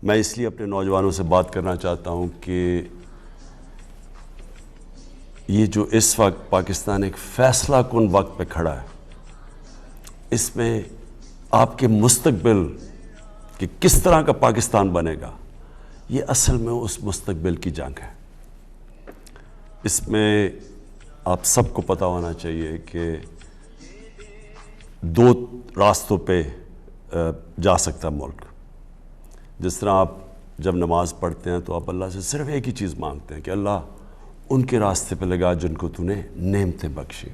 میں اس لیے اپنے نوجوانوں سے بات کرنا چاہتا ہوں کہ یہ جو اس وقت پاکستان ایک فیصلہ کن وقت پہ کھڑا ہے، اس میں آپ کے مستقبل کہ کس طرح کا پاکستان بنے گا، یہ اصل میں اس مستقبل کی جنگ ہے۔ اس میں آپ سب کو پتہ ہونا چاہیے کہ دو راستوں پہ جا سکتا ملک۔ جس طرح آپ جب نماز پڑھتے ہیں تو آپ اللہ سے صرف ایک ہی چیز مانگتے ہیں کہ اللہ ان کے راستے پہ لگا جن کو تو نے نعمتیں بخشی،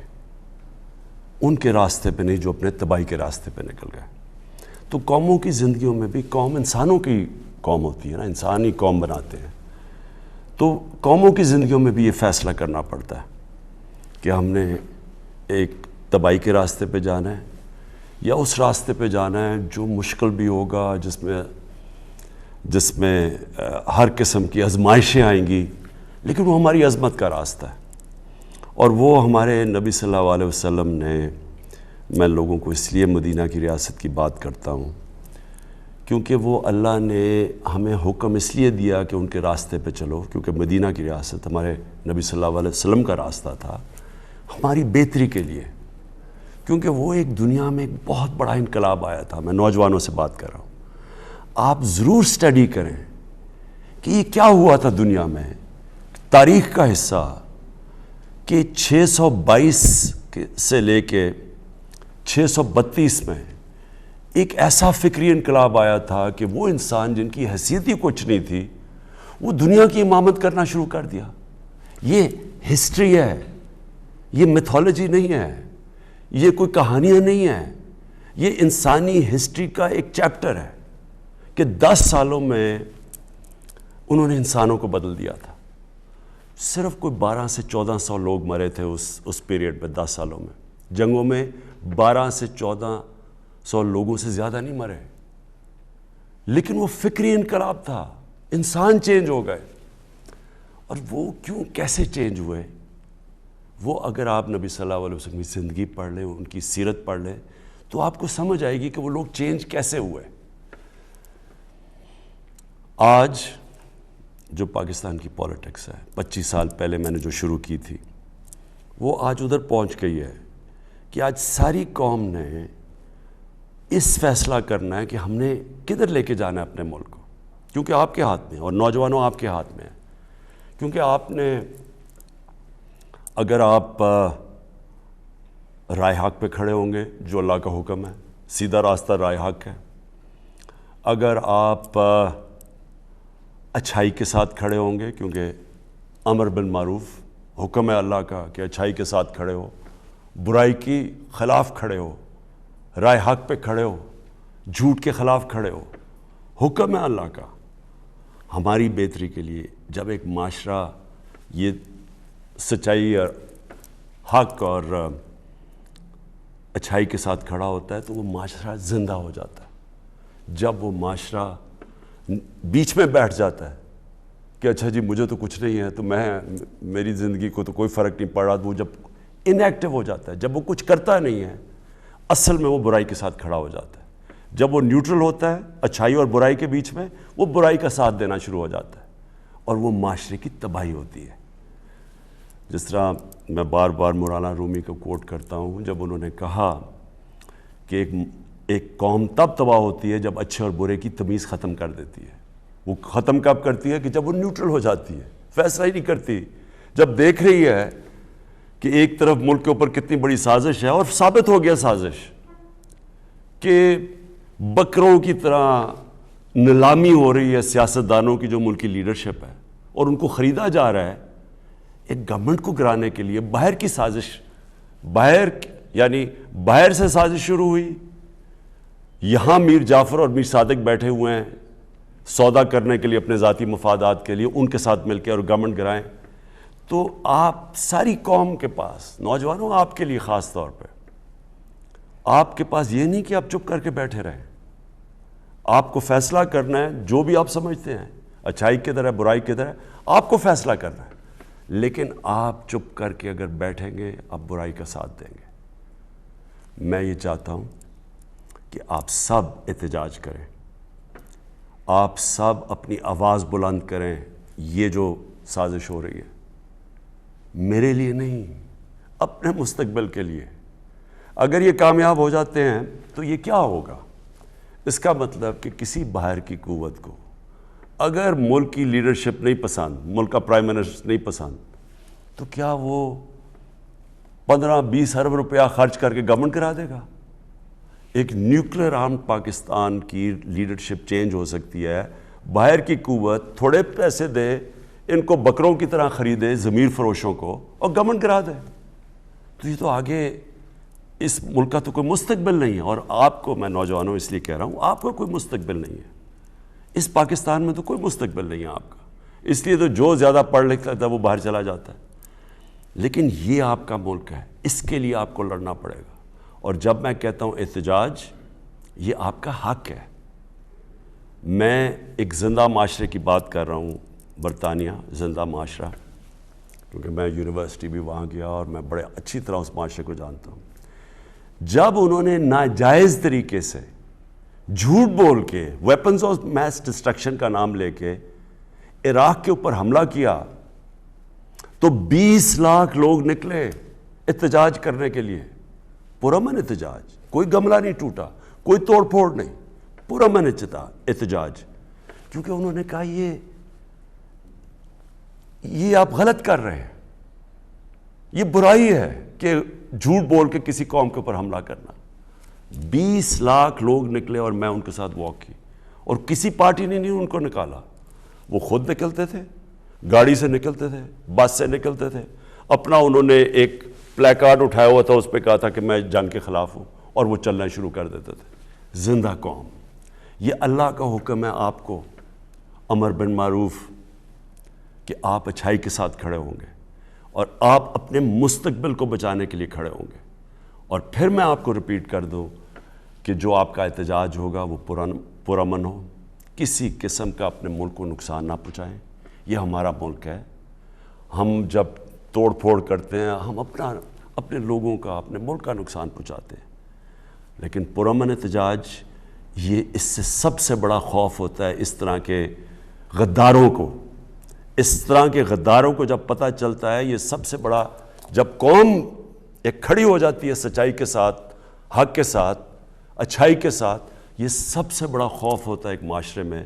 ان کے راستے پہ نہیں جو اپنے تباہی کے راستے پہ نکل گئے۔ تو قوموں کی زندگیوں میں بھی قوم انسانوں کی قوم ہوتی ہے نا، انسانی قوم بناتے ہیں، تو قوموں کی زندگیوں میں بھی یہ فیصلہ کرنا پڑتا ہے کہ ہم نے ایک تباہی کے راستے پہ جانا ہے یا اس راستے پہ جانا ہے جو مشکل بھی ہوگا، جس میں ہر قسم کی آزمائشیں آئیں گی، لیکن وہ ہماری عظمت کا راستہ ہے۔ اور وہ ہمارے نبی صلی اللہ علیہ وسلم نے، میں لوگوں کو اس لیے مدینہ کی ریاست کی بات کرتا ہوں کیونکہ وہ اللہ نے ہمیں حکم اس لیے دیا کہ ان کے راستے پہ چلو، کیونکہ مدینہ کی ریاست ہمارے نبی صلی اللہ علیہ وسلم کا راستہ تھا ہماری بہتری کے لیے، کیونکہ وہ ایک دنیا میں ایک بہت بڑا انقلاب آیا تھا۔ میں نوجوانوں سے بات کر رہا ہوں، آپ ضرور سٹڈی کریں کہ یہ کیا ہوا تھا دنیا میں، تاریخ کا حصہ کہ 622 سے لے کے 632 میں ایک ایسا فکری انقلاب آیا تھا کہ وہ انسان جن کی حیثیت ہی کچھ نہیں تھی وہ دنیا کی امامت کرنا شروع کر دیا۔ یہ ہسٹری ہے، یہ میتھولوجی نہیں ہے، یہ کوئی کہانیاں نہیں ہیں، یہ انسانی ہسٹری کا ایک چیپٹر ہے کہ 10 سالوں میں انہوں نے انسانوں کو بدل دیا تھا۔ صرف کوئی 12 سے 1400 لوگ مرے تھے اس پیریڈ میں، 10 سالوں میں جنگوں میں 12 سے 1400 لوگوں سے زیادہ نہیں مرے، لیکن وہ فکری انقلاب تھا، انسان چینج ہو گئے۔ اور وہ کیوں، کیسے چینج ہوئے، وہ اگر آپ نبی صلی اللہ علیہ وسلم کی زندگی پڑھ لیں، ان کی سیرت پڑھ لیں تو آپ کو سمجھ آئے گی کہ وہ لوگ چینج کیسے ہوئے۔ آج جو پاکستان کی پولیٹکس ہے، 25 سال پہلے میں نے جو شروع کی تھی، وہ آج ادھر پہنچ گئی ہے کہ آج ساری قوم نے اس فیصلہ کرنا ہے کہ ہم نے کدھر لے کے جانا ہے اپنے ملک کو، کیونکہ آپ کے ہاتھ میں، اور نوجوانوں آپ کے ہاتھ میں ہے، کیونکہ آپ نے، اگر آپ رائے حق پہ کھڑے ہوں گے جو اللہ کا حکم ہے، سیدھا راستہ رائے حق ہے، اگر آپ اچھائی کے ساتھ کھڑے ہوں گے، کیونکہ امر بالمعروف حکم ہے اللہ کا کہ اچھائی کے ساتھ کھڑے ہو، برائی کی خلاف کھڑے ہو، رائے حق پہ کھڑے ہو، جھوٹ کے خلاف کھڑے ہو، حکم ہے اللہ کا ہماری بہتری کے لیے۔ جب ایک معاشرہ یہ سچائی اور حق اور اچھائی کے ساتھ کھڑا ہوتا ہے تو وہ معاشرہ زندہ ہو جاتا ہے۔ جب وہ معاشرہ بیچ میں بیٹھ جاتا ہے کہ اچھا جی مجھے تو کچھ نہیں ہے، تو میری زندگی کو تو کوئی فرق نہیں پڑ رہا، تو وہ جب انیکٹیو ہو جاتا ہے، جب وہ کچھ کرتا نہیں ہے، اصل میں وہ برائی کے ساتھ کھڑا ہو جاتا ہے۔ جب وہ نیوٹرل ہوتا ہے اچھائی اور برائی کے بیچ میں، وہ برائی کا ساتھ دینا شروع ہو جاتا ہے اور وہ معاشرے کی تباہی ہوتی ہے۔ جس طرح میں بار بار مولانا رومی کو کوٹ کرتا ہوں، جب انہوں نے کہا کہ ایک قوم تب تباہ ہوتی ہے جب اچھے اور برے کی تمیز ختم کر دیتی ہے۔ وہ ختم کب کرتی ہے؟ کہ جب وہ نیوٹرل ہو جاتی ہے، فیصلہ ہی نہیں کرتی، جب دیکھ رہی ہے کہ ایک طرف ملک کے اوپر کتنی بڑی سازش ہے، اور ثابت ہو گیا سازش کہ بکروں کی طرح نیلامی ہو رہی ہے سیاستدانوں کی جو ملکی لیڈرشپ ہے، اور ان کو خریدا جا رہا ہے ایک گورنمنٹ کو گرانے کے لیے۔ باہر کی سازش، باہر سے سازش شروع ہوئی، یہاں میر جعفر اور میر صادق بیٹھے ہوئے ہیں سودا کرنے کے لیے اپنے ذاتی مفادات کے لیے، ان کے ساتھ مل کے اور گورنمنٹ گرائیں۔ تو آپ ساری قوم کے پاس، نوجوانوں آپ کے لیے خاص طور پہ، آپ کے پاس یہ نہیں کہ آپ چپ کر کے بیٹھے رہیں، آپ کو فیصلہ کرنا ہے، جو بھی آپ سمجھتے ہیں اچھائی کدھر ہے برائی کدھر ہے، آپ کو فیصلہ کرنا ہے، لیکن آپ چپ کر کے اگر بیٹھیں گے آپ برائی کا ساتھ دیں گے۔ میں یہ چاہتا ہوں کہ آپ سب احتجاج کریں، آپ سب اپنی آواز بلند کریں، یہ جو سازش ہو رہی ہے میرے لیے نہیں، اپنے مستقبل کے لیے۔ اگر یہ کامیاب ہو جاتے ہیں تو یہ کیا ہوگا؟ اس کا مطلب کہ کسی باہر کی قوت کو اگر ملک کی لیڈرشپ نہیں پسند، ملک کا پرائم منسٹر نہیں پسند، تو کیا وہ 15-20 ارب روپیہ خرچ کر کے گورنمنٹ کرا دے گا؟ ایک نیوکلیر آرم پاکستان کی لیڈرشپ چینج ہو سکتی ہے، باہر کی قوت تھوڑے پیسے دے، ان کو بکروں کی طرح خریدے، ضمیر فروشوں کو، اور گورنمنٹ کرا دے۔ تو یہ تو آگے اس ملک کا تو کوئی مستقبل نہیں ہے، اور آپ کو میں نوجوانوں اس لیے کہہ رہا ہوں، آپ کا کوئی مستقبل نہیں ہے اس پاکستان میں، تو کوئی مستقبل نہیں ہے آپ کا۔ اس لیے تو جو زیادہ پڑھ لکھ لیتا ہے وہ باہر چلا جاتا ہے، لیکن یہ آپ کا ملک ہے، اس کے لیے آپ کو لڑنا پڑے گا۔ اور جب میں کہتا ہوں احتجاج، یہ آپ کا حق ہے۔ میں ایک زندہ معاشرے کی بات کر رہا ہوں، برطانیہ زندہ معاشرہ، کیونکہ میں یونیورسٹی بھی وہاں گیا اور میں بڑے اچھی طرح اس معاشرے کو جانتا ہوں۔ جب انہوں نے ناجائز طریقے سے جھوٹ بول کے ویپنز آف میس ڈسٹرکشن کا نام لے کے عراق کے اوپر حملہ کیا، تو 20 لاکھ لوگ نکلے احتجاج کرنے کے لیے، پرامن احتجاج، کوئی گملہ نہیں ٹوٹا، کوئی توڑ پھوڑ نہیں، پرامن احتجاج، کیونکہ انہوں نے کہا یہ آپ غلط کر رہے ہیں، یہ برائی ہے کہ جھوٹ بول کے کسی قوم کے اوپر حملہ کرنا۔ 20 لاکھ لوگ نکلے اور میں ان کے ساتھ واک کی، اور کسی پارٹی نے نہیں ان کو نکالا، وہ خود نکلتے تھے، گاڑی سے نکلتے تھے، بس سے نکلتے تھے، اپنا انہوں نے ایک پلے کارڈ اٹھایا ہوا تھا، اس پہ کہا تھا کہ میں جنگ کے خلاف ہوں، اور وہ چلنا شروع کر دیتے تھے۔ زندہ قوم، یہ اللہ کا حکم ہے آپ کو، امر بن معروف، کہ آپ اچھائی کے ساتھ کھڑے ہوں گے اور آپ اپنے مستقبل کو بچانے کے لیے کھڑے ہوں گے۔ اور پھر میں آپ کو ریپیٹ کر دوں کہ جو آپ کا احتجاج ہوگا وہ پرامن ہو، کسی قسم کا اپنے ملک کو نقصان نہ پہنچائیں۔ یہ ہمارا ملک ہے، ہم جب توڑ پھوڑ کرتے ہیں ہم اپنے لوگوں کا، اپنے ملک کا نقصان پہنچاتے ہیں۔ لیکن پرامن احتجاج، یہ اس سے سب سے بڑا خوف ہوتا ہے اس طرح کے غداروں کو، اس طرح کے غداروں کو جب پتہ چلتا ہے، یہ سب سے بڑا، جب قوم ایک کھڑی ہو جاتی ہے سچائی کے ساتھ، حق کے ساتھ، اچھائی کے ساتھ، یہ سب سے بڑا خوف ہوتا ہے ایک معاشرے میں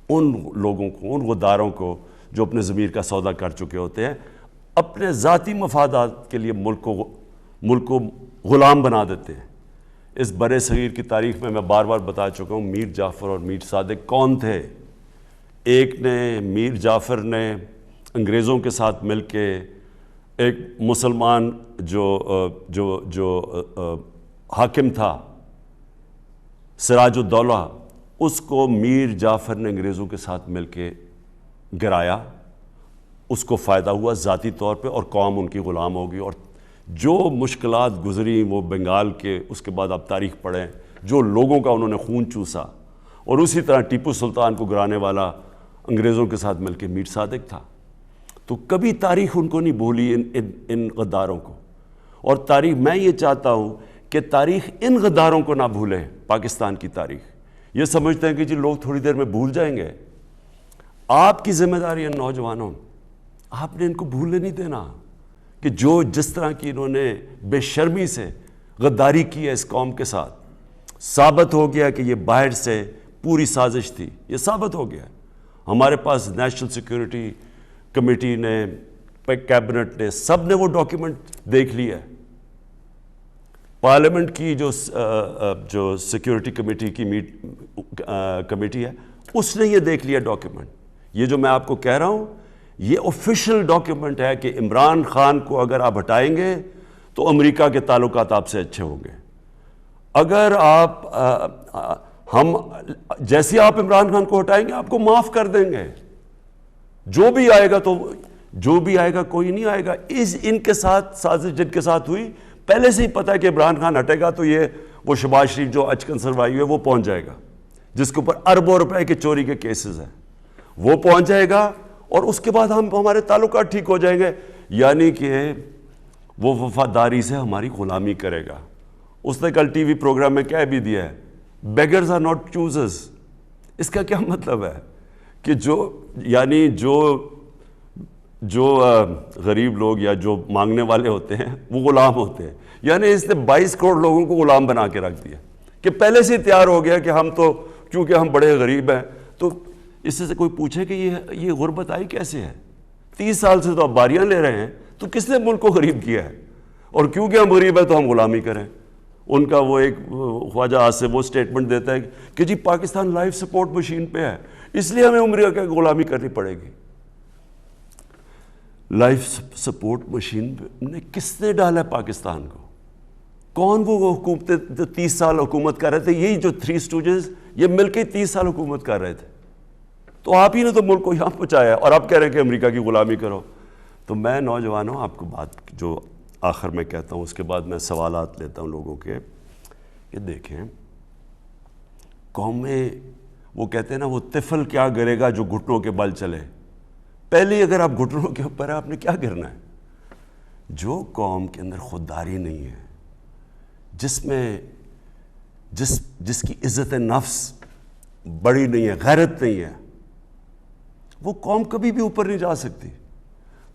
ان لوگوں کو، ان غداروں کو جو اپنے ضمیر کا سودا کر چکے ہوتے ہیں، اپنے ذاتی مفادات کے لیے ملک کو غلام بنا دیتے ہیں۔ اس برے صغیر کی تاریخ میں بار بار بتا چکا ہوں، میر جعفر اور میر صادق کون تھے؟ ایک نے، میر جعفر نے انگریزوں کے ساتھ مل کے ایک مسلمان جو حاکم تھا سراج الدولہ، اس کو میر جعفر نے انگریزوں کے ساتھ مل کے گرایا، اس کو فائدہ ہوا ذاتی طور پہ، اور قوم ان کی غلام ہوگی۔ اور جو مشکلات گزری وہ بنگال کے، اس کے بعد آپ تاریخ پڑھیں، جو لوگوں کا انہوں نے خون چوسا، اور اسی طرح ٹیپو سلطان کو گرانے والا انگریزوں کے ساتھ مل کے میر صادق تھا۔ تو کبھی تاریخ ان کو نہیں بھولی، ان غداروں کو، اور تاریخ، میں یہ چاہتا ہوں کہ تاریخ ان غداروں کو نہ بھولے۔ پاکستان کی تاریخ یہ سمجھتے ہیں کہ جی لوگ تھوڑی دیر میں بھول جائیں گے، آپ کی ذمہ داری ہے نوجوانوں، آپ نے ان کو بھولنے نہیں دینا کہ جس طرح کی انہوں نے بے شرمی سے غداری کی ہے اس قوم کے ساتھ، ثابت ہو گیا کہ یہ باہر سے پوری سازش تھی، یہ ثابت ہو گیا۔ ہمارے پاس نیشنل سیکیورٹی کمیٹی نے، کیبنٹ نے، سب نے وہ ڈاکیومنٹ دیکھ لیا ہے۔ پارلیمنٹ کی جو سیکیورٹی کمیٹی کی کمیٹی ہے، اس نے یہ دیکھ لیا ڈاکیومنٹ۔ یہ جو میں آپ کو کہہ رہا ہوں یہ آفیشیل ڈاکیومنٹ ہے کہ عمران خان کو اگر آپ ہٹائیں گے تو امریکہ کے تعلقات آپ سے اچھے ہوں گے۔ اگر جیسے آپ عمران خان کو ہٹائیں گے آپ کو معاف کر دیں گے، جو بھی آئے گا کوئی نہیں آئے گا۔ ان کے ساتھ سازش جن کے ساتھ ہوئی، پہلے سے ہی پتہ ہے کہ عمران خان ہٹے گا تو وہ شہباز شریف جو اچکن سروائی ہوئے وہ پہنچ جائے گا، جس کے اوپر اربوں روپے کے چوری کے کیسز ہیں، وہ پہنچ جائے گا، اور اس کے بعد ہمارے تعلقات ٹھیک ہو جائیں گے۔ یعنی کہ وہ وفاداری سے ہماری غلامی کرے گا۔ اس نے کل ٹی وی پروگرام میں کہہ بھی دیا ہے، بیگرز آر ناٹ چوزرز، اس کا کیا مطلب ہے کہ یعنی جو غریب لوگ یا جو مانگنے والے ہوتے ہیں وہ غلام ہوتے ہیں. یعنی اس نے 22 کروڑ لوگوں کو غلام بنا کے رکھ دیا کہ پہلے سے تیار ہو گیا کہ ہم تو کیونکہ ہم بڑے غریب ہیں. تو اس سے کوئی پوچھے کہ یہ غربت آئی کیسے ہے؟ 30 سال سے تو آپ باریاں لے رہے ہیں, تو کس نے ملک کو غریب کیا ہے؟ اور کیونکہ ہم غریب ہیں تو ہم غلامی کریں. ان کا وہ ایک خواجہ آج سے وہ سٹیٹمنٹ دیتا ہے کہ جی پاکستان لائف سپورٹ مشین پہ ہے, اس لیے ہمیں امریکہ کی غلامی کرنی پڑے گی. لائف سپورٹ مشین نے کس نے ڈالا ہے پاکستان کو؟ کون وہ حکومتیں جو 30 سال حکومت کر رہے تھے؟ یہی جو 3 اسٹوجز یہ مل کے 30 سال حکومت کر رہے تھے. تو آپ ہی نے تو ملک کو یہاں پہنچایا اور آپ کہہ رہے ہیں کہ امریکہ کی غلامی کرو. تو میں نوجوانوں آپ کو بات جو آخر میں کہتا ہوں, اس کے بعد میں سوالات لیتا ہوں لوگوں کے, کہ دیکھیں قومیں وہ کہتے ہیں نا وہ طفل کیا گرے گا جو گھٹنوں کے بل چلے. پہلے اگر آپ گھٹنوں کے اوپر آپ نے کیا کرنا ہے؟ جو قوم کے اندر خودداری نہیں ہے, جس میں جس کی عزت نفس بڑی نہیں ہے, غیرت نہیں ہے, وہ قوم کبھی بھی اوپر نہیں جا سکتی.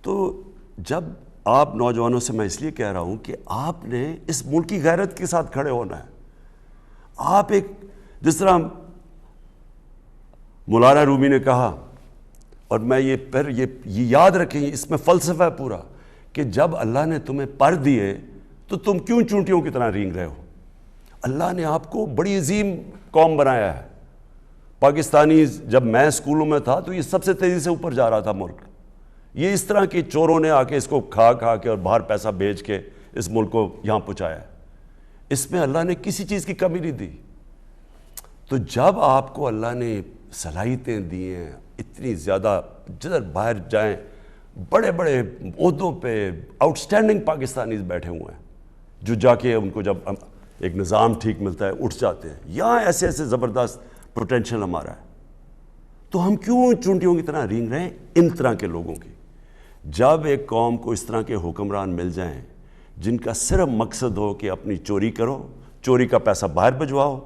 تو جب آپ نوجوانوں سے میں اس لیے کہہ رہا ہوں کہ آپ نے اس ملک کی غیرت کے ساتھ کھڑے ہونا ہے. آپ ایک جس طرح مولانا رومی نے کہا, اور میں یہ یاد رکھیں, اس میں فلسفہ ہے پورا, کہ جب اللہ نے تمہیں پر دیے تو تم کیوں چونٹیوں کی طرح رینگ رہے ہو؟ اللہ نے آپ کو بڑی عظیم قوم بنایا ہے. پاکستانی جب میں اسکولوں میں تھا تو یہ سب سے تیزی سے اوپر جا رہا تھا ملک. یہ اس طرح کے چوروں نے آ کے اس کو کھا کے اور باہر پیسہ بھیج کے اس ملک کو یہاں پہنچایا ہے. اس میں اللہ نے کسی چیز کی کمی نہیں دی. تو جب آپ کو اللہ نے صلاحیتیں دی ہیں اتنی زیادہ, جدھر باہر جائیں بڑے بڑے عہدوں پہ آؤٹ اسٹینڈنگ پاکستانیز بیٹھے ہوئے ہیں, جو جا کے ان کو جب ایک نظام ٹھیک ملتا ہے اٹھ جاتے ہیں. یہاں ایسے ایسے زبردست پوٹینشل ہمارا ہے, تو ہم کیوں چونٹیوں کی طرح رینگ رہے ہیں ان طرح کے لوگوں کی؟ جب ایک قوم کو اس طرح کے حکمران مل جائیں جن کا صرف مقصد ہو کہ اپنی چوری کرو, چوری کا پیسہ باہر بھجواؤ,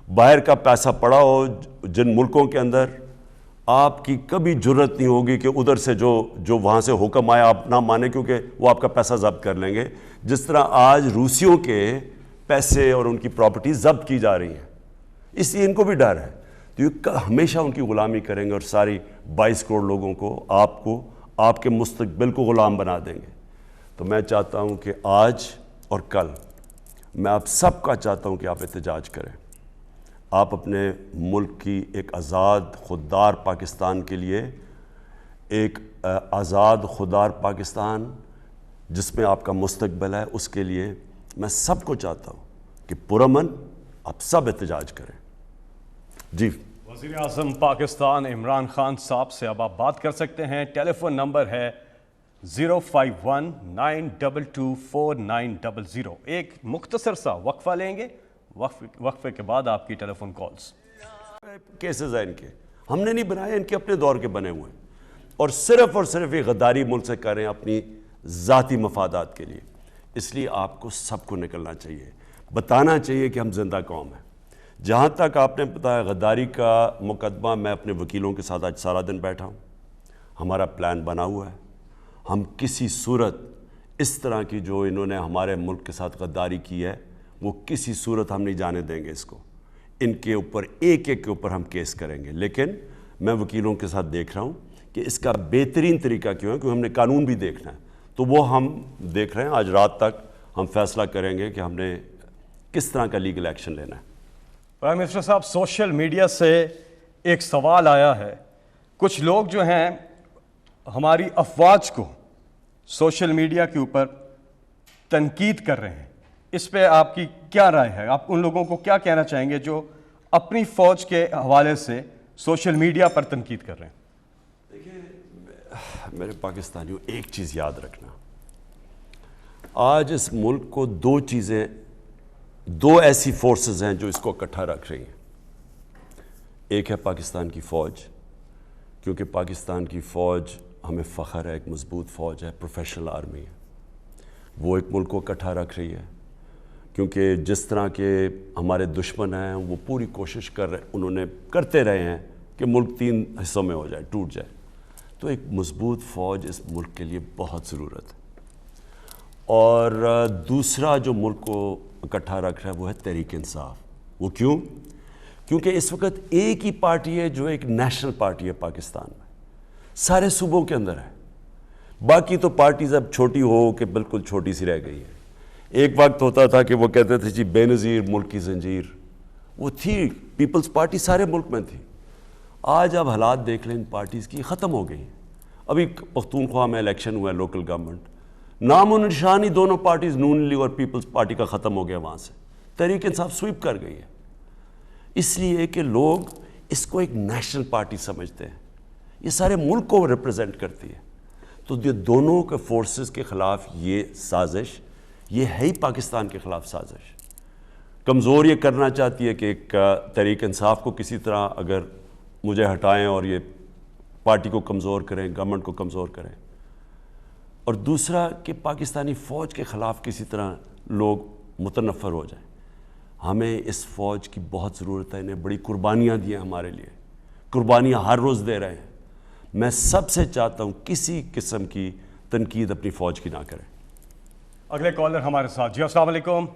باہر کا پیسہ پڑا ہو جن ملکوں کے اندر, آپ کی کبھی جرت نہیں ہوگی کہ ادھر سے جو وہاں سے حکم آیا آپ نہ مانیں, کیونکہ وہ آپ کا پیسہ ضبط کر لیں گے. جس طرح آج روسیوں کے پیسے اور ان کی پراپرٹی ضبط کی جا رہی ہیں, اس لیے ان کو بھی ڈر ہے. تو یہ ہمیشہ ان کی غلامی کریں گے اور ساری 22 کروڑ لوگوں کو آپ کے مستقبل کو غلام بنا دیں گے. تو میں چاہتا ہوں کہ آج اور کل میں آپ سب کا چاہتا ہوں کہ آپ احتجاج کریں. آپ اپنے ملک کی ایک آزاد خوددار پاکستان کے لیے, ایک آزاد خوددار پاکستان جس میں آپ کا مستقبل ہے, اس کے لیے میں سب کو چاہتا ہوں کہ پرامن آپ سب احتجاج کریں. جی وزیر اعظم پاکستان عمران خان صاحب سے اب آپ بات کر سکتے ہیں. ٹیلی فون نمبر ہے 051-922-4900. ایک مختصر سا وقفہ لیں گے, وقفے کے بعد آپ کی ٹیلی فون کالز. کیسز ہیں ان کے, ہم نے نہیں بنائے, ان کے اپنے دور کے بنے ہوئے ہیں, اور صرف یہ غداری ملک سے کریں اپنی ذاتی مفادات کے لیے. اس لیے آپ کو سب کو نکلنا چاہیے, بتانا چاہیے کہ ہم زندہ قوم ہیں. جہاں تک آپ نے بتایا غداری کا مقدمہ, میں اپنے وکیلوں کے ساتھ آج سارا دن بیٹھا ہوں. ہمارا پلان بنا ہوا ہے. ہم کسی صورت اس طرح کی جو انہوں نے ہمارے ملک کے ساتھ غداری کی ہے, وہ کسی صورت ہم نہیں جانے دیں گے اس کو. ان کے اوپر ایک کے اوپر ہم کیس کریں گے. لیکن میں وکیلوں کے ساتھ دیکھ رہا ہوں کہ اس کا بہترین طریقہ کیوں ہے, کیونکہ ہم نے قانون بھی دیکھنا ہے. تو وہ ہم دیکھ رہے ہیں. آج رات تک ہم فیصلہ کریں گے کہ ہم نے کس طرح کا لیگل ایکشن لینا ہے. پرائم منسٹر صاحب, سوشل میڈیا سے ایک سوال آیا ہے. کچھ لوگ جو ہیں ہماری افواج کو سوشل میڈیا کے اوپر تنقید کر رہے ہیں. اس پہ آپ کی کیا رائے ہے؟ آپ ان لوگوں کو کیا کہنا چاہیں گے جو اپنی فوج کے حوالے سے سوشل میڈیا پر تنقید کر رہے ہیں؟ دیکھیں میرے پاکستانیوں, ایک چیز یاد رکھنا, آج اس ملک کو دو ایسی فورسز ہیں جو اس کو اکٹھا رکھ رہی ہیں. ایک ہے پاکستان کی فوج, کیونکہ پاکستان کی فوج ہمیں فخر ہے, ایک مضبوط فوج ہے, پروفیشنل آرمی ہے. وہ ایک ملک کو اکٹھا رکھ رہی ہے کیونکہ جس طرح کے ہمارے دشمن ہیں وہ پوری کوشش کرتے رہے ہیں کہ ملک 3 حصوں میں ہو جائے، ٹوٹ جائے، تو ایک مضبوط فوج اس ملک کے لیے بہت ضرورت ہے۔ اور دوسرا جو ملک کو اکٹھا رکھ رہا ہے وہ ہے تحریک انصاف۔ وہ کیوں؟ کیونکہ اس وقت ایک ہی پارٹی ہے جو ایک نیشنل پارٹی ہے پاکستان میں، سارے صوبوں کے اندر ہے۔ باقی تو پارٹیز اب چھوٹی ہو کہ بالکل چھوٹی سی رہ گئی ہے۔ ایک وقت ہوتا تھا کہ وہ کہتے تھے جی بے نظیر ملک کی زنجیر، وہ تھی پیپلز پارٹی، سارے ملک میں تھی۔ آج اب حالات دیکھ لیں ان پارٹیز کی، ختم ہو گئی ہیں۔ ابھی پختونخوا میں الیکشن ہوا ہے لوکل گورنمنٹ، نام و نشان ہی دونوں پارٹیز نون لیگ اور پیپلز پارٹی کا ختم ہو گیا، وہاں سے تحریک انصاف سویپ کر گئی ہے۔ اس لیے کہ لوگ اس کو ایک نیشنل پارٹی سمجھتے ہیں، یہ سارے ملک کو ریپرزینٹ کرتی ہے۔ تو یہ دونوں کے فورسز کے خلاف یہ سازش، یہ ہے ہی پاکستان کے خلاف سازش۔ کمزور یہ کرنا چاہتی ہے کہ ایک تحریک انصاف کو کسی طرح اگر مجھے ہٹائیں اور یہ پارٹی کو کمزور کریں، گورنمنٹ کو کمزور کریں، اور دوسرا کہ پاکستانی فوج کے خلاف کسی طرح لوگ متنفر ہو جائیں۔ ہمیں اس فوج کی بہت ضرورت ہے، انہیں بڑی قربانیاں دی ہیں ہمارے لیے، قربانیاں ہر روز دے رہے ہیں۔ میں سب سے چاہتا ہوں کسی قسم کی تنقید اپنی فوج کی نہ کریں۔ اگلے کالر ہمارے ساتھ۔ جی السلام علیکم۔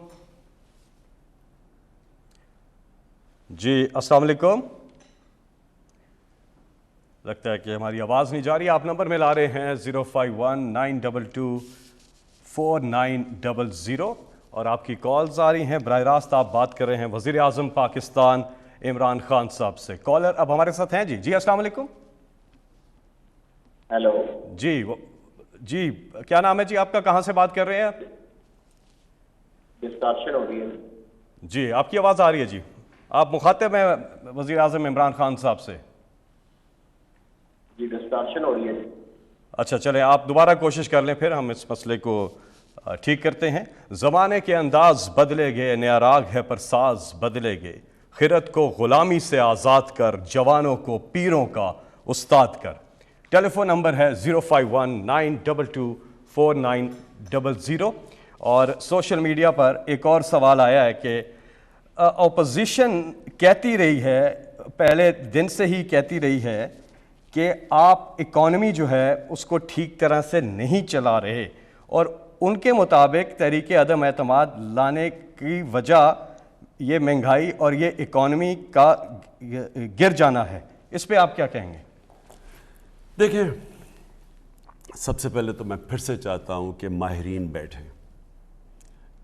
جی السلام علیکم۔ لگتا ہے کہ ہماری آواز نہیں جا رہی۔ آپ نمبر میں لا رہے ہیں 051-922-4900 اور آپ کی کالز آ رہی ہیں۔ براہ راست آپ بات کر رہے ہیں وزیر اعظم پاکستان عمران خان صاحب سے۔ کالر اب ہمارے ساتھ ہیں۔ جی السلام علیکم۔ ہیلو جی کیا نام ہے جی آپ کا، کہاں سے بات کر رہے ہیں آپ؟ ڈسٹارشن ہو رہی ہے جی آپ کی آواز آ رہی ہے جی، آپ مخاطب ہیں وزیر اعظم عمران خان صاحب سے۔ جی ڈسٹارشن ہو رہی ہے۔ اچھا چلیں آپ دوبارہ کوشش کر لیں، پھر ہم اس مسئلے کو ٹھیک کرتے ہیں۔ زمانے کے انداز بدلے گئے، نیا راگ ہے پر ساز بدلے گئے، خرد کو غلامی سے آزاد کر، جوانوں کو پیروں کا استاد کر۔ ٹیلی فون نمبر ہے 051-922-4900۔ اور سوشل میڈیا پر ایک اور سوال آیا ہے کہ اپوزیشن کہتی رہی ہے، پہلے دن سے ہی کہتی رہی ہے کہ آپ اکانومی جو ہے اس کو ٹھیک طرح سے نہیں چلا رہے، اور ان کے مطابق تحریک عدم اعتماد لانے کی وجہ یہ مہنگائی اور یہ اکانومی کا گر جانا ہے۔ اس پہ آپ کیا کہیں گے؟ دیکھیں، سب سے پہلے تو میں پھر سے چاہتا ہوں کہ ماہرین بیٹھیں،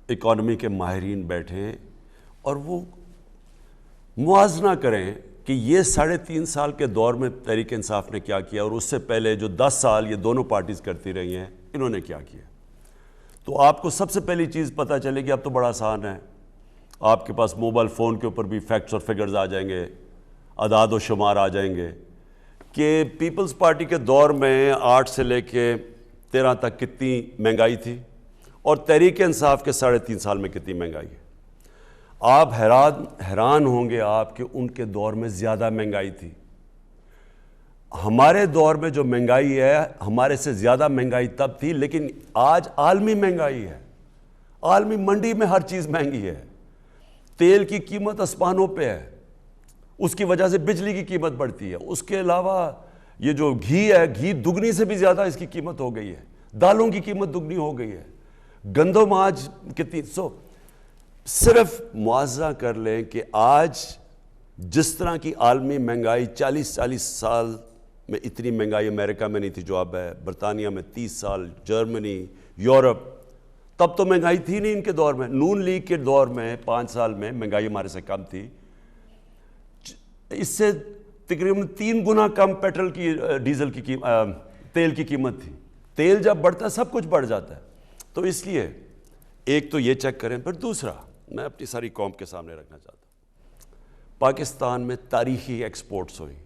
اکانومی کے ماہرین بیٹھیں اور وہ موازنہ کریں کہ یہ 3.5 سال کے دور میں تحریک انصاف نے کیا کیا، اور اس سے پہلے جو 10 سال یہ دونوں پارٹیز کرتی رہی ہیں انہوں نے کیا کیا۔ تو آپ کو سب سے پہلی چیز پتہ چلے گی، اب تو بڑا آسان ہے، آپ کے پاس موبائل فون کے اوپر بھی فیکٹس اور فگرز آ جائیں گے، اعداد و شمار آ جائیں گے کہ پیپلز پارٹی کے دور میں 8 سے لے کے 13 تک کتنی مہنگائی تھی، اور تحریک انصاف کے 3.5 سال میں کتنی مہنگائی ہے۔ آپ حیران ہوں گے آپ کہ ان کے دور میں زیادہ مہنگائی تھی۔ ہمارے دور میں جو مہنگائی ہے، ہمارے سے زیادہ مہنگائی تب تھی، لیکن آج عالمی مہنگائی ہے، عالمی منڈی میں ہر چیز مہنگی ہے، تیل کی قیمت آسمانوں پہ ہے، اس کی وجہ سے بجلی کی قیمت بڑھتی ہے، اس کے علاوہ یہ جو گھی ہے، گھی دگنی سے بھی زیادہ اس کی قیمت ہو گئی ہے، دالوں کی قیمت دگنی ہو گئی ہے، گندم آج کتنی۔ صرف موازنہ کر لیں کہ آج جس طرح کی عالمی مہنگائی 40 سال میں اتنی مہنگائی امریکہ میں نہیں تھی جو اب ہے، برطانیہ میں 30 سال، جرمنی، یورپ، تب تو مہنگائی تھی نہیں ان کے دور میں۔ نون لیگ کے دور میں 5 سال میں مہنگائی ہمارے سے کم تھی، اس سے تقریباً 3 گنا کم پیٹرول کی، ڈیزل کی، تیل کی قیمت تھی۔ تیل جب بڑھتا ہے سب کچھ بڑھ جاتا ہے۔ تو اس لیے ایک تو یہ چیک کریں، پھر دوسرا میں اپنی ساری قوم کے سامنے رکھنا چاہتا ہوں، پاکستان میں تاریخی ایکسپورٹس ہوئی۔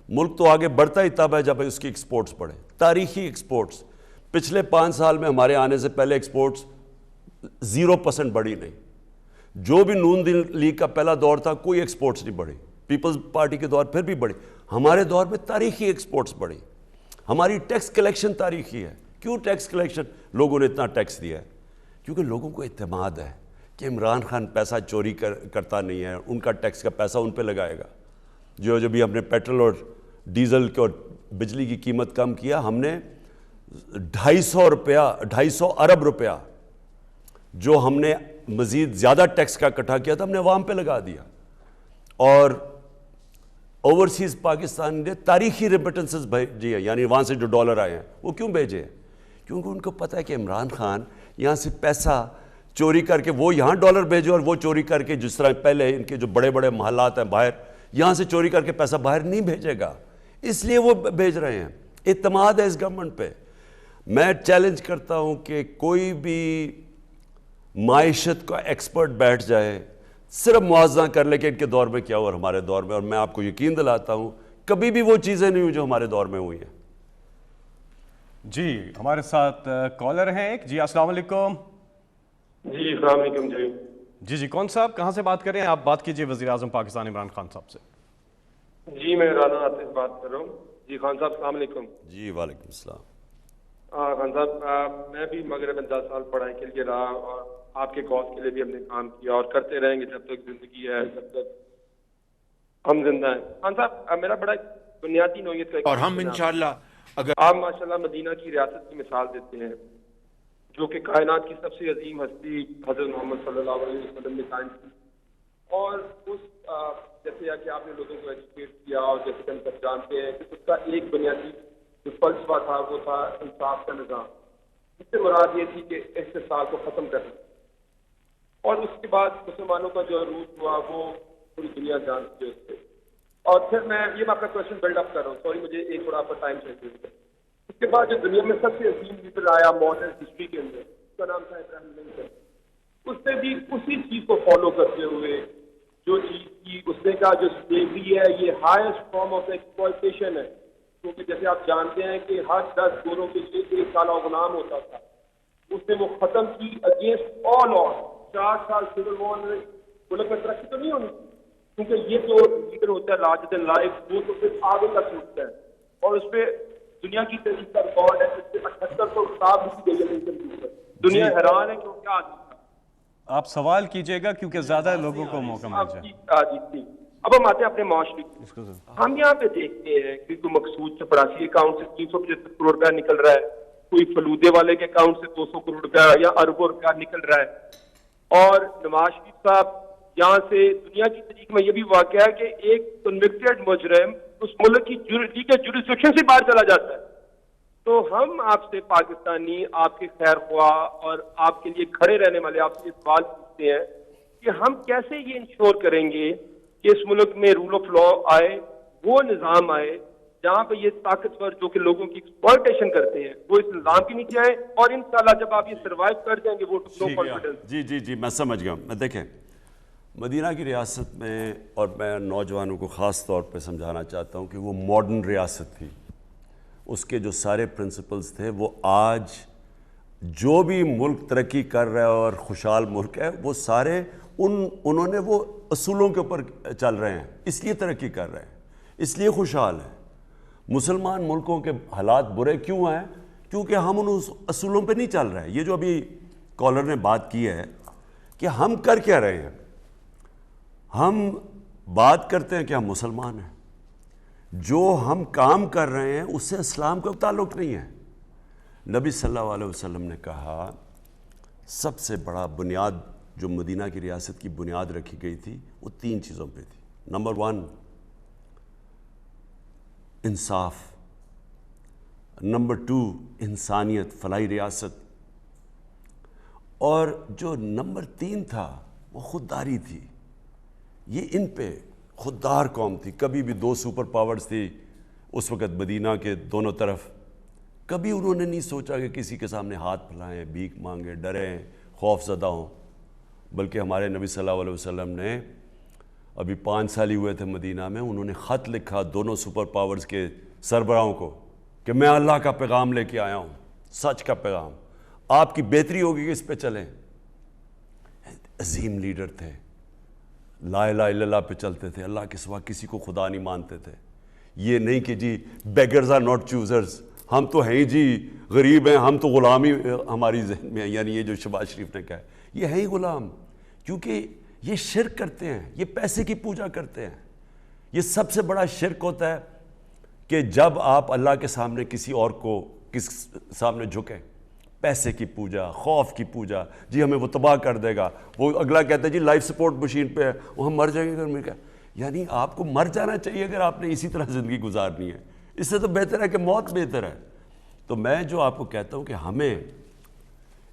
ملک تو آگے بڑھتا ہی تب ہے جب اس کی ایکسپورٹس بڑھے، تاریخی ایکسپورٹس۔ پچھلے 5 سال میں ہمارے آنے سے پہلے ایکسپورٹس 0% بڑھی نہیں۔ جو بھی نون لیگ کا پہلا دور تھا کوئی ایکسپورٹس نہیں بڑھی، پیپلز پارٹی کے دور پھر بھی بڑھی، ہمارے دور میں تاریخی ایکسپورٹس بڑھی۔ ہماری ٹیکس کلیکشن تاریخی ہے۔ کیوں ٹیکس کلیکشن؟ لوگوں نے اتنا ٹیکس دیا ہے کیونکہ لوگوں کو اعتماد ہے کہ عمران خان پیسہ چوری کرتا نہیں ہے, ان کا ٹیکس کا پیسہ ان پہ لگائے گا. جو بھی ہم نے پیٹرول اور ڈیزل اور بجلی کی قیمت کم کیا, ہم نے 250 ارب روپیہ جو ہم نے مزید زیادہ ٹیکس کا اکٹھا کیا تھا, ہم نے عوام پہ لگا دیا. اور اوورسیز پاکستان نے تاریخی ریمیٹنسز بھیجی ہیں, یعنی وہاں سے جو ڈالر آئے ہیں وہ کیوں بھیجے ہیں؟ کیونکہ ان کو پتہ ہے کہ عمران خان یہاں سے پیسہ چوری کر کے وہ یہاں ڈالر بھیجے, اور وہ چوری کر کے جس طرح پہلے ان کے جو بڑے بڑے محلات ہیں باہر, یہاں سے چوری کر کے پیسہ باہر نہیں بھیجے گا, اس لیے وہ بھیج رہے ہیں. اعتماد ہے اس گورنمنٹ پہ. میں چیلنج کرتا ہوں کہ کوئی بھی معیشت کا ایکسپرٹ بیٹھ جائے, صرف موازنہ کر لے کہ ان کے دور میں کیا ہوا اور ہمارے دور میں, اور میں آپ کو یقین دلاتا ہوں کبھی بھی وہ چیزیں نہیں ہوئی جو ہمارے دور میں ہوئی ہیں. جی ہمارے ساتھ کالر ہیں ایک. جی السلام علیکم. جی السلام علیکم. جی کون صاحب کہاں سے بات کر رہے ہیں آپ؟ بات کیجئے وزیر اعظم پاکستان عمران خان صاحب سے. جی میں رانا عاطف بات کر رہا ہوں. جی خان صاحب السلام علیکم. جی وعلیکم السلام. خان صاحب میں بھی مغرب میں 10 سال پڑھائی کے لیے رہا, اور آپ کے کاز کے لیے بھی ہم نے کام کیا اور کرتے رہیں گے جب تک زندگی ہے, جب تک ہم زندہ ہیں. خان صاحب میرا بڑا بنیادی نوعیت کا, اور ہم انشاءاللہ اگر آپ ماشاءاللہ مدینہ کی ریاست کی مثال دیتے ہیں, جو کہ کائنات کی سب سے عظیم ہستی حضرت محمد صلی اللہ علیہ وسلم نے قائم کی, اور اس جیسے کہ آپ نے لوگوں کو ایجوکیٹ کیا, اور جیسے کہ ہم سب جانتے ہیں کہ اس کا ایک بنیادی جو فلسفہ تھا وہ تھا انصاف کا نظام. اس سے مراد یہ تھی کہ استحصال کو ختم کرنا, اور اس کے بعد مسلمانوں کا جو عروج ہوا وہ پوری دنیا جانتی ہے اس سے. اور پھر میں اپنا کوشچن بلڈ اپ کر رہا ہوں, سوری مجھے ایک تھوڑا آپ کا ٹائم چاہیے. اس کے بعد جو دنیا میں سب سے عظیم لیڈر آیا ماڈرن ہسٹری کے اندر, اس کا نام تھا ابراہیم لنکن. اس نے بھی اسی چیز کو فالو کرتے ہوئے جو چیز کی, اس نے کہا جو سلیوری ہے یہ ہائیسٹ فارم آف ایکسپلائٹیشن ہے, کیونکہ جیسے آپ جانتے ہیں کہ ہر 10 گوروں کے لیے 1 سالہ غلام ہوتا تھا. اس نے وہ ختم کی اگینسٹ آل آن. 4 سال سول وار میں ملک میں ترقی تو نہیں ہونی, کیونکہ یہ جو لیڈر ہوتا ہے لارجر دین لائف وہ تو پھر آگے تک سوچتا ہے, اور اس پہ دنیا کی تاریخ کا ریکارڈ ہے. اس سے 7800 کتاب لکھی گئی ہے. دنیا حیران ہے کہ کیا آدمی. آپ سوال کیجئے گا کیونکہ زیادہ لوگوں کو موقع مل جائے. جی اب ہم آتے ہیں اپنے معاشرے کی. ہم یہاں پہ دیکھتے ہیں کہ کوئی مقصود چپراسی اکاؤنٹ سے 375 کروڑ روپیہ نکل رہا ہے, کوئی فلودے والے کے اکاؤنٹ سے 200 کروڑ روپیہ یا اربوں روپیہ نکل رہا ہے. اور نواز شریف صاحب یہاں سے دنیا کی تاریخ میں یہ بھی واقعہ ہے کہ ایک کنوکٹڈ مجرم اس ملک کی جوریسڈکشن سے باہر چلا جاتا ہے. تو ہم آپ سے پاکستانی, آپ کے خیر خواہ اور آپ کے لیے کھڑے رہنے والے آپ سے سوال پوچھتے ہیں کہ ہم کیسے یہ انشور کریں گے کہ اس ملک میں رول آف لا آئے, وہ نظام آئے جہاں پہ یہ طاقتور جو کہ لوگوں کی ایکسپلائٹیشن کرتے ہیں وہ اس نظام کے نیچے آئے, اور انشاءاللہ جب آپ یہ سروائیو کر جائیں گے وہ ٹو کانفیڈنس. جی میں سمجھ گیا. میں دیکھیں مدینہ کی ریاست میں, اور میں نوجوانوں کو خاص طور پہ سمجھانا چاہتا ہوں کہ وہ ماڈرن ریاست تھی. اس کے جو سارے پرنسپلز تھے وہ آج جو بھی ملک ترقی کر رہا ہے اور خوشحال ملک ہے وہ سارے انہوں نے وہ اصولوں کے اوپر چل رہے ہیں, اس لیے ترقی کر رہے ہیں, اس لیے خوشحال ہیں. مسلمان ملکوں کے حالات برے کیوں ہیں؟ کیونکہ ہم ان اصولوں پہ نہیں چل رہے ہیں. یہ جو ابھی کالر نے بات کی ہے کہ ہم کر کیا رہے ہیں, ہم بات کرتے ہیں کہ ہم مسلمان ہیں, جو ہم کام کر رہے ہیں اس سے اسلام کا تعلق نہیں ہے. نبی صلی اللہ علیہ وسلم نے کہا سب سے بڑا بنیاد جو مدینہ کی ریاست کی بنیاد رکھی گئی تھی وہ 3 چیزوں پہ تھی. نمبر 1 انصاف, نمبر 2 انسانیت, فلاحی ریاست, اور جو نمبر 3 تھا وہ خودداری تھی. یہ ان پہ خوددار قوم تھی. کبھی بھی 2 سپر پاورز تھی اس وقت مدینہ کے دونوں طرف, کبھی انہوں نے نہیں سوچا کہ کسی کے سامنے ہاتھ پھیلائیں, بھیک مانگیں, ڈریں, خوف زدہ ہوں. بلکہ ہمارے نبی صلی اللہ علیہ وسلم نے ابھی 5 سال ہی ہوئے تھے مدینہ میں, انہوں نے خط لکھا دونوں سپر پاورز کے سربراہوں کو کہ میں اللہ کا پیغام لے کے آیا ہوں, سچ کا پیغام, آپ کی بہتری ہوگی کہ اس پہ چلیں. عظیم لیڈر تھے, لا الہ الا اللہ پہ چلتے تھے, اللہ کے سوا کسی کو خدا نہیں مانتے تھے. یہ نہیں کہ جی بیگرز آر ناٹ چوزرز, ہم تو ہیں جی غریب ہیں, ہم تو غلامی ہماری ذہن میں ہے, یعنی یہ جو شہباز شریف نے کہا ہے یہ ہے ہی غلام. کیونکہ یہ شرک کرتے ہیں, یہ پیسے کی پوجا کرتے ہیں. یہ سب سے بڑا شرک ہوتا ہے کہ جب آپ اللہ کے سامنے کسی اور کو کس سامنے جھکیں, پیسے کی پوجا, خوف کی پوجا, جی ہمیں وہ تباہ کر دے گا, وہ اگلا کہتا ہے جی لائف سپورٹ مشین پہ ہے, وہ ہم مر جائیں گے گھر میں. کیا یعنی آپ کو مر جانا چاہیے اگر آپ نے اسی طرح زندگی گزارنی ہے. اس سے تو بہتر ہے کہ موت بہتر ہے. تو میں جو آپ کو کہتا ہوں کہ ہمیں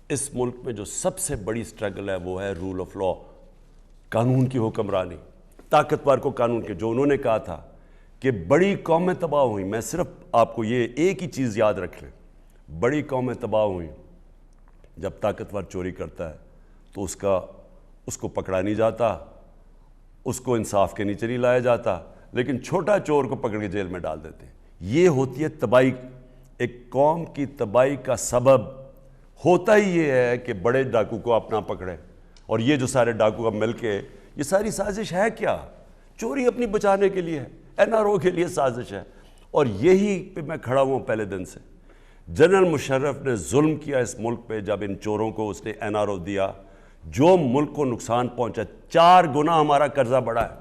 اس ملک میں جو سب سے بڑی سٹرگل ہے وہ ہے رول آف لا, قانون کی حکمرانی, طاقتور کو قانون کے. جو انہوں نے کہا تھا کہ بڑی قومیں تباہ ہوئیں, میں صرف آپ کو یہ ایک ہی چیز یاد رکھ لیں, بڑی قومیں تباہ ہوئیں جب طاقتور چوری کرتا ہے تو اس کو پکڑا نہیں جاتا, اس کو انصاف کے نیچے نہیں لایا جاتا, لیکن چھوٹا چور کو پکڑ کے جیل میں ڈال دیتے ہیں. یہ ہوتی ہے تباہی. ایک قوم کی تباہی کا سبب ہوتا ہی یہ ہے کہ بڑے ڈاکو کو اپنا پکڑے. اور یہ جو سارے ڈاکو اب مل کے, یہ ساری سازش ہے کیا؟ چوری اپنی بچانے کے لیے ہے, NRO کے لیے سازش ہے. اور یہی پہ میں کھڑا ہوں پہلے دن سے. جنرل مشرف نے ظلم کیا اس ملک پہ جب ان چوروں کو اس نے NRO دیا, جو ملک کو نقصان پہنچا. 4 گنا ہمارا قرضہ بڑھا ہے.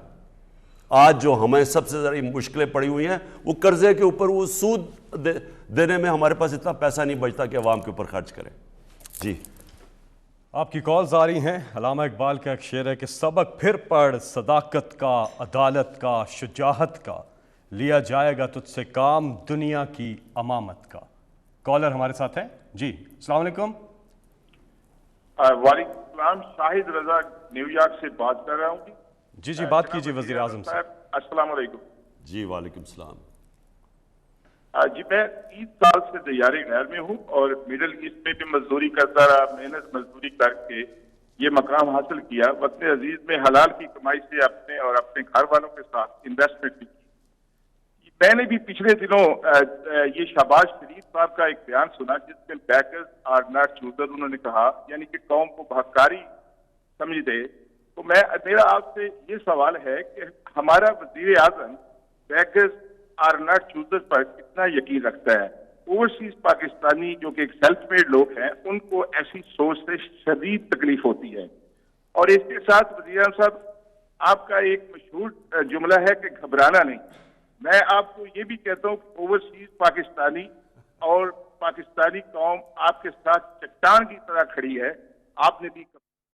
آج جو ہمیں سب سے زیادہ مشکلیں پڑی ہوئی ہیں وہ قرضے کے اوپر, وہ سود دینے میں ہمارے پاس اتنا پیسہ نہیں بچتا کہ عوام کے اوپر خرچ کریں. جی آپ کی کالز آ رہی ہیں. علامہ اقبال کا ایک شعر ہے کہ سبق پھر پڑھ صداقت کا, عدالت کا, شجاعت کا, لیا جائے گا تجھ سے کام دنیا کی امامت کا. کالر ہمارے ساتھ ہیں. جی السلام علیکم. وعلیکم السلام. شاہد رضا نیو یارک سے بات کر رہا ہوں. جی بات کیجیے وزیر اعظم سے. السلام علیکم. جی وعلیکم السلام. جی میں 30 سال سے دیاری نہر میں ہوں اور مڈل ایسٹ میں بھی مزدوری کرتا رہا, محنت مزدوری کر کے یہ مقام حاصل کیا. وقت عزیز میں حلال کی کمائی سے اپنے اور اپنے گھر والوں کے ساتھ انویسٹمنٹ بھی کی. میں نے بھی پچھلے دنوں یہ شہباز شریف صاحب کا ایک بیان سنا جس میں بیکرز آر ناٹ چوزر, انہوں نے کہا یعنی کہ قوم کو بھکاری سمجھ دے. تو میرا آپ سے یہ سوال ہے کہ ہمارا وزیر اعظم بیکرز آر ناٹ چوزر پر کتنا یقین رکھتا ہے؟ اوورسیز پاکستانی جو کہ ایک سیلف میڈ لوگ ہیں ان کو ایسی سوچ سے شدید تکلیف ہوتی ہے. اور اس کے ساتھ وزیر اعظم صاحب آپ کا ایک مشہور جملہ ہے کہ گھبرانا نہیں. میں آپ کو یہ بھی کہتا ہوں کہ اوورسیز پاکستانی اور پاکستانی قوم آپ کے ساتھ چٹان کی طرح کھڑی ہے. آپ نے بھی